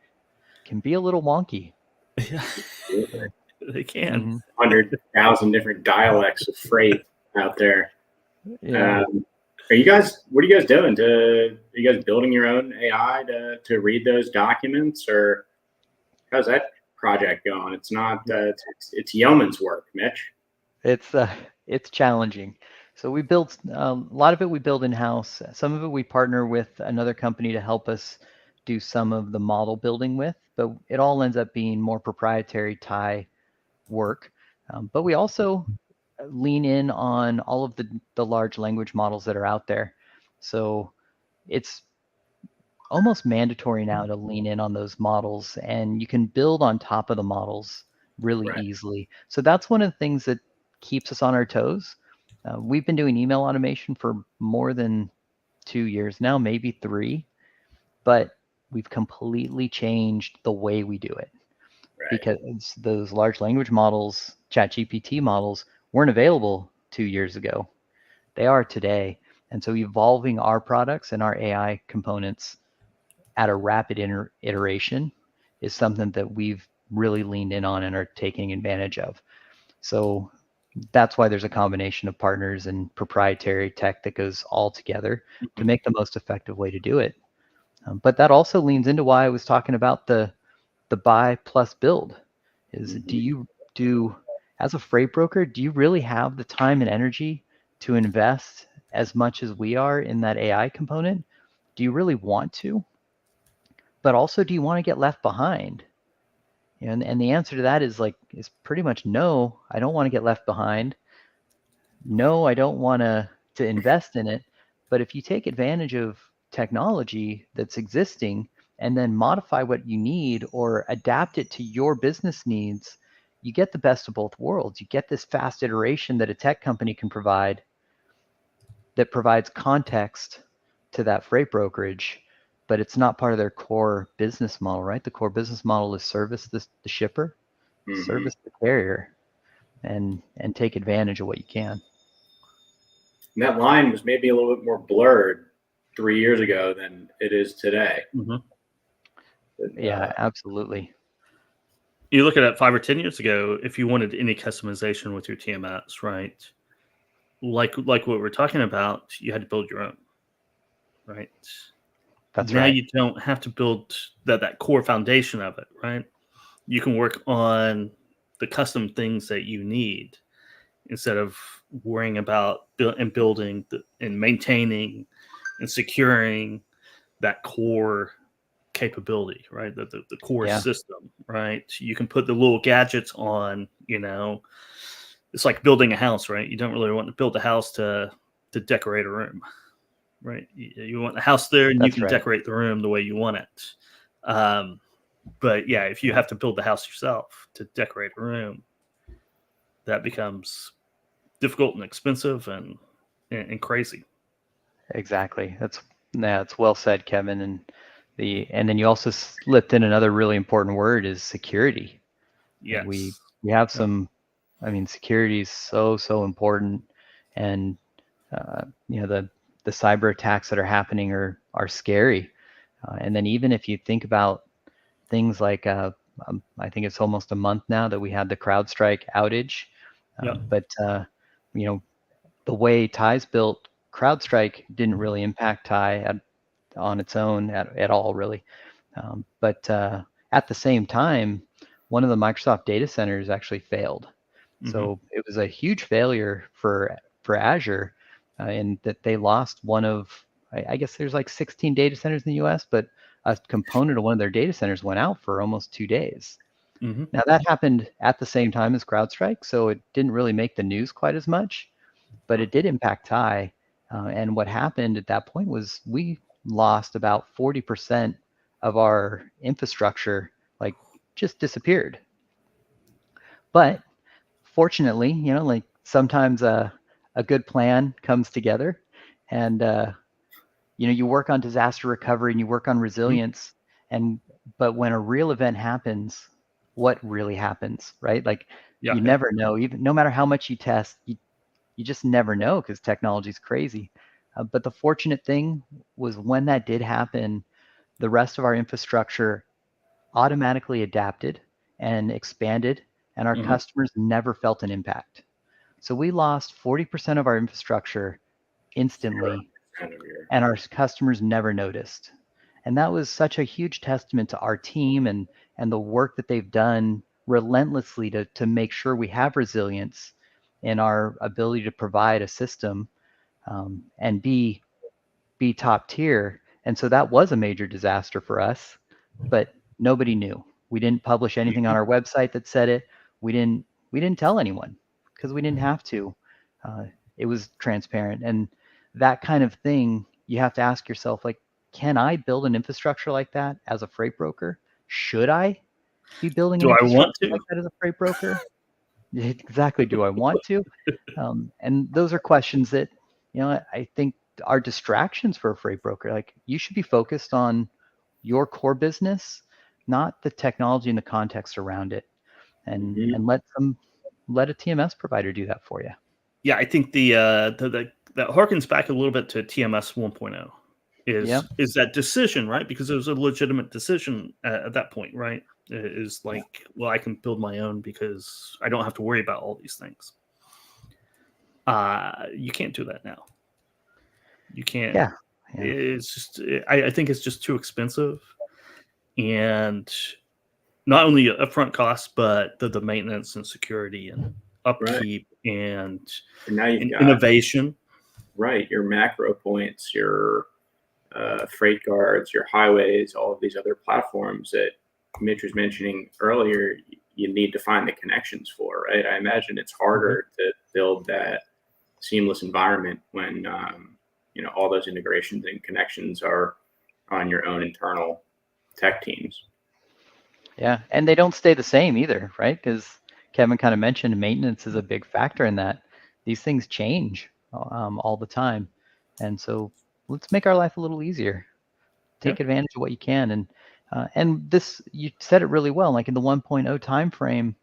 can be a little wonky. Yeah, they can. 100,000 different dialects of freight out there. Yeah. What are you guys doing? Are you guys building your own AI to read those documents, or how's that project going? It's not it's yeoman's work, Mitch. It's challenging. So we build a lot of it. We build in house. Some of it we partner with another company to help us do some of the model building with, but it all ends up being more proprietary tie work. But we also lean in on all of the large language models that are out there. So it's almost mandatory now to lean in on those models, and you can build on top of the models really easily. So that's one of the things that keeps us on our toes. We've been doing email automation for more than 2 years now, maybe 3, but we've completely changed the way we do it. Because those large language models, ChatGPT models, weren't available 2 years ago. They are today. And so evolving our products and our AI components at a rapid iteration is something that we've really leaned in on and are taking advantage of. So that's why there's a combination of partners and proprietary tech that goes all together to make the most effective way to do it. But that also leans into why I was talking about the buy plus build. Is as a freight broker, do you really have the time and energy to invest as much as we are in that AI component? Do you really want to? But also, do you want to get left behind? And the answer to that is pretty much no. I don't want to get left behind. No, I don't want to invest in it. But if you take advantage of technology that's existing and then modify what you need or adapt it to your business needs, you get the best of both worlds. You get this fast iteration that a tech company can provide that provides context to that freight brokerage, but it's not part of their core business model, right? The core business model is service the shipper, service the carrier, and take advantage of what you can. And that line was maybe a little bit more blurred 3 years ago than it is today. Yeah, absolutely. You look at it 5 or 10 years ago, if you wanted any customization with your TMS, right? Like what we're talking about, you had to build your own. right? That's Now right. you don't have to build that core foundation of it, right? You can work on the custom things that you need instead of worrying about building and maintaining and securing that core capability, right? The core Yeah. system, right? You can put the little gadgets on, it's like building a house, right? You don't really want to build a house to decorate a room, right? You want the house there and you That's can right. decorate the room the way you want it. But yeah, if you have to build the house yourself to decorate a room, that becomes difficult and expensive and crazy. Exactly. That's well said, Kevin. And then you also slipped in another really important word is security. We Yes. have Yep. some. I mean, security is so important, and the cyber attacks that are happening are scary. And then even if you think about things like I think it's almost a month now that we had the CrowdStrike outage, Yep. but you know the way Ty's built, CrowdStrike didn't really impact Ty on its own at all, really. But at the same time, one of the Microsoft data centers actually failed. So it was a huge failure for Azure, in that they lost one of, I guess there's like 16 data centers in the US, but a component of one of their data centers went out for almost 2 days. Mm-hmm. Now that happened at the same time as CrowdStrike, so it didn't really make the news quite as much, but it did impact Ty. And what happened at that point was we lost about 40% of our infrastructure, like just disappeared. But fortunately, like sometimes a good plan comes together, and you work on disaster recovery and you work on resilience, but when a real event happens, what really happens, right? Like Yeah. you never know, even no matter how much you test, you just never know because technology is crazy. But the fortunate thing was when that did happen, the rest of our infrastructure automatically adapted and expanded, and our Mm-hmm. customers never felt an impact. So we lost 40% of our infrastructure instantly, 0% of your and our customers never noticed. And that was such a huge testament to our team and the work that they've done relentlessly to make sure we have resilience in our ability to provide a system, and be top tier. And so that was a major disaster for us, but nobody knew. We didn't publish anything on our website that said it. We didn't tell anyone because we didn't have to. Uh, it was transparent, and that kind of thing you have to ask yourself, like, can I build an infrastructure like that as a freight broker? Should I be building an Do I want infrastructure to? like that as a freight broker? Exactly. Do I want to? And those are questions that, I think are distractions for a freight broker. Like you should be focused on your core business, not the technology and the context around it, and let a TMS provider do that for you. Yeah, I think the that harkens back a little bit to TMS 1.0 Yeah. is that decision, right? Because it was a legitimate decision at that point, right? It is like, well, I can build my own because I don't have to worry about all these things. You can't do that now. You can't. Yeah. Yeah. It's just, I think it's just too expensive, and not only upfront costs, but the maintenance and security and right. upkeep and now you've got innovation. Right, your macro points, your freight guards, your highways, all of these other platforms that Mitch was mentioning earlier, you need to find the connections for, right? I imagine it's harder to build that seamless environment when all those integrations and connections are on your own internal tech teams. Yeah, and they don't stay the same either, right? Because Kevin kind of mentioned maintenance is a big factor in that. These things change all the time, and so let's make our life a little easier. Yeah. Take advantage of what you can, and this you said it really well. Like in the 1.0 time frame,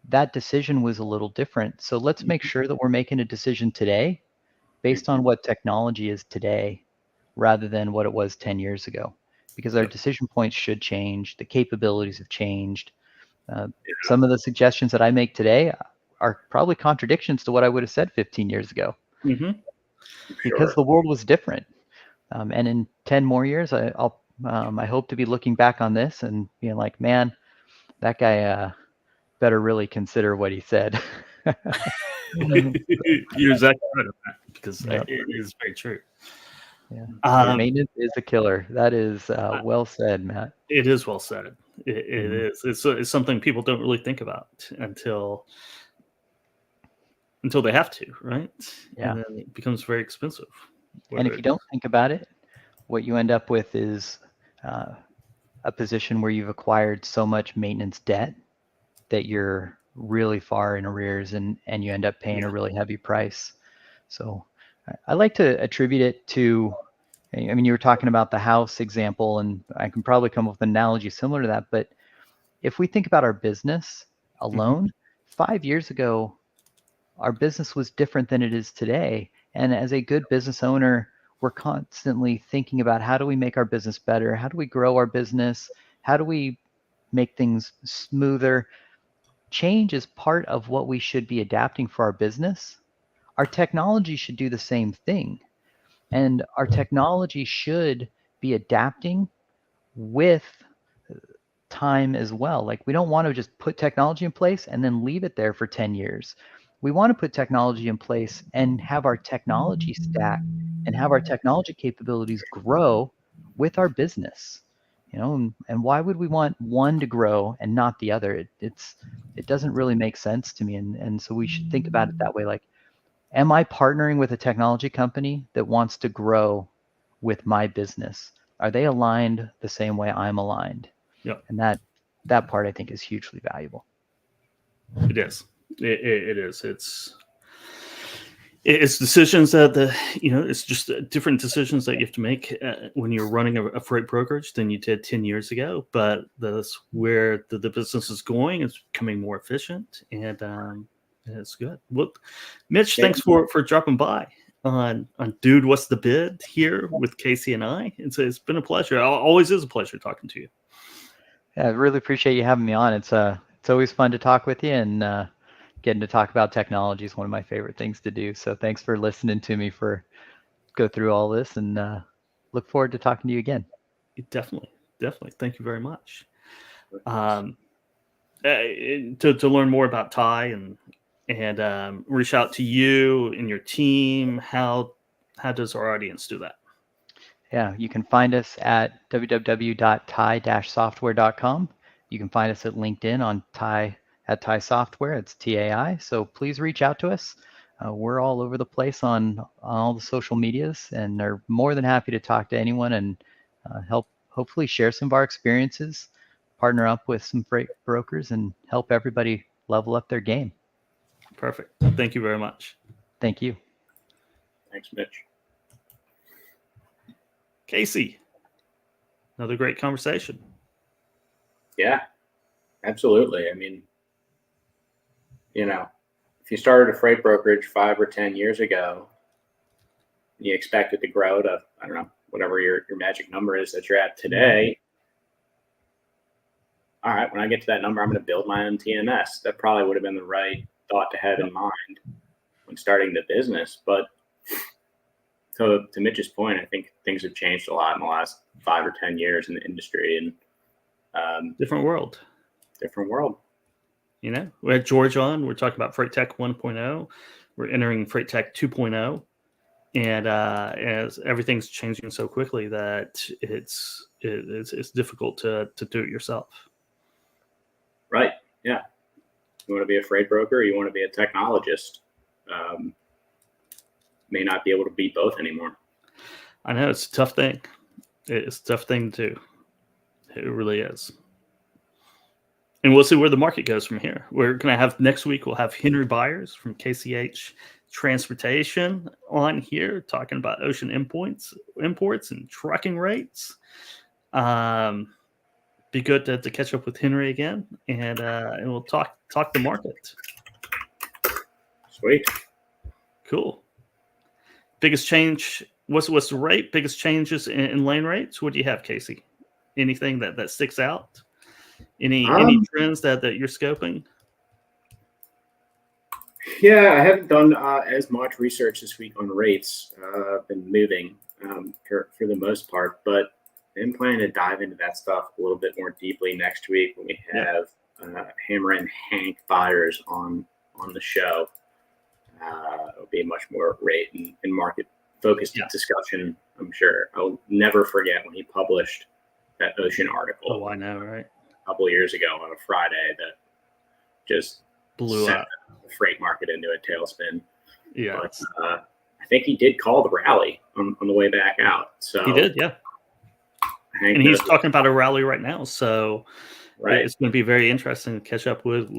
that decision was a little different. So let's make sure that we're making a decision today based on what technology is today, rather than what it was 10 years ago, because our Yep. decision points should change. The capabilities have changed. Some of the suggestions that I make today are probably contradictions to what I would have said 15 years ago Mm-hmm. because Sure. the world was different. And in 10 more years, I hope to be looking back on this and being like, man, that guy better really consider what he said. You're exactly right on that, because it is very true. Yeah. Maintenance is a killer. That is well said, Matt. It is well said. It is. It's something people don't really think about until they have to, right? Yeah. And then it becomes very expensive. And if you don't think about it, what you end up with is a position where you've acquired so much maintenance debt that you're really far in arrears, and you end up paying a really heavy price. So I like to attribute it to, I mean, you were talking about the house example, and I can probably come up with an analogy similar to that. But if we think about our business alone, 5 years ago, our business was different than it is today. And as a good business owner, we're constantly thinking about, how do we make our business better? How do we grow our business? How do we make things smoother? Change is part of what we should be adapting for our business. Our technology should do the same thing. And our technology should be adapting with time as well. Like, we don't want to just put technology in place and then leave it there for 10 years. We want to put technology in place and have our technology stack and have our technology capabilities grow with our business. And why would we want one to grow and not the other? It doesn't really make sense to me. And so we should think about it that way. Like, am I partnering with a technology company that wants to grow with my business? Are they aligned the same way I'm aligned? Yeah. And that part, I think, is hugely valuable. It is. It is. It's decisions that it's just different decisions that you have to make when you're running a freight brokerage than you did 10 years ago. But that's where the business is going. It's becoming more efficient, and it's good. Well, Mitch, thanks for dropping by on Dude, What's the Bid here with Casey and I. It's been a pleasure. It always is a pleasure talking to you. Yeah, I really appreciate you having me on. It's always fun to talk with you, and getting to talk about technology is one of my favorite things to do. So thanks for listening to me go through all this, and look forward to talking to you again. Definitely. Thank you very much. To learn more about Ty and reach out to you and your team, how does our audience do that? Yeah, you can find us at www.ty-software.com. You can find us at LinkedIn on Ty Software. It's TAI. So please reach out to us. We're all over the place on all the social medias, and are more than happy to talk to anyone and hopefully share some of our experiences, partner up with some freight brokers, and help everybody level up their game. Perfect. Thank you very much. Thank you. Thanks, Mitch. Casey, another great conversation. Yeah, absolutely. I mean, if you started a freight brokerage 5 or 10 years ago, and you expect it to grow to, I don't know, whatever your magic number is that you're at today. All right, when I get to that number, I'm going to build my own TMS. That probably would have been the right thought to have in mind when starting the business. But to Mitch's point, I think things have changed a lot in the last 5 or 10 years in the industry, and different world. We had George on. We're talking about Freight Tech 1.0. We're entering Freight Tech 2.0, and as everything's changing so quickly that it's difficult to do it yourself. Right. Yeah. You want to be a freight broker, or you want to be a technologist. May not be able to beat both anymore. I know, it's a tough thing. It's a tough thing to do. It really is. And we'll see where the market goes from here. We're going to have next week, we'll have Henry Byers from KCH Transportation on here talking about ocean imports and trucking rates. Be good to catch up with Henry again, and we'll talk the market. Sweet. Cool. Biggest change, what's the rate? Biggest changes in lane rates? What do you have, Casey? Anything that sticks out? Any trends that you're scoping? Yeah, I haven't done as much research this week on rates. I've been moving. for the most part. But I'm planning to dive into that stuff a little bit more deeply next week when we have Hammer and Hank Byers on the show. It'll be a much more rate and market focused discussion, I'm sure. I'll never forget when he published that Ocean article. Oh, I know, right? A couple of years ago on a Friday that just blew up the freight market into a tailspin. Yeah. But I think he did call the rally on the way back out. So he did, yeah. And he's talking about a rally right now. So it's going to be very interesting to catch up with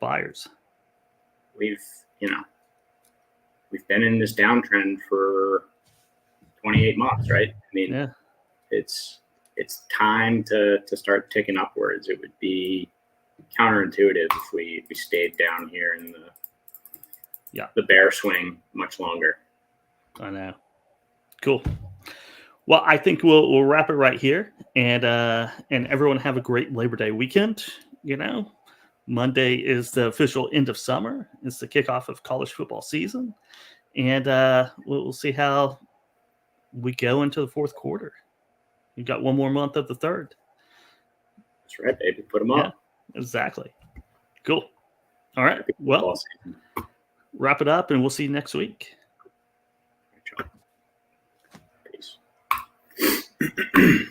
Byers. We've been in this downtrend for 28 months, right? I mean, it's time to start ticking upwards. It would be counterintuitive if we stayed down here in the bear swing much longer. I know. Cool. Well, I think we'll wrap it right here, and everyone have a great Labor Day weekend. Monday is the official end of summer. It's the kickoff of college football season, and we'll see how we go into the fourth quarter. You've got one more month of the third. That's right, baby. Put them up. Exactly. Cool. All right. Well, wrap it up, and we'll see you next week. Peace.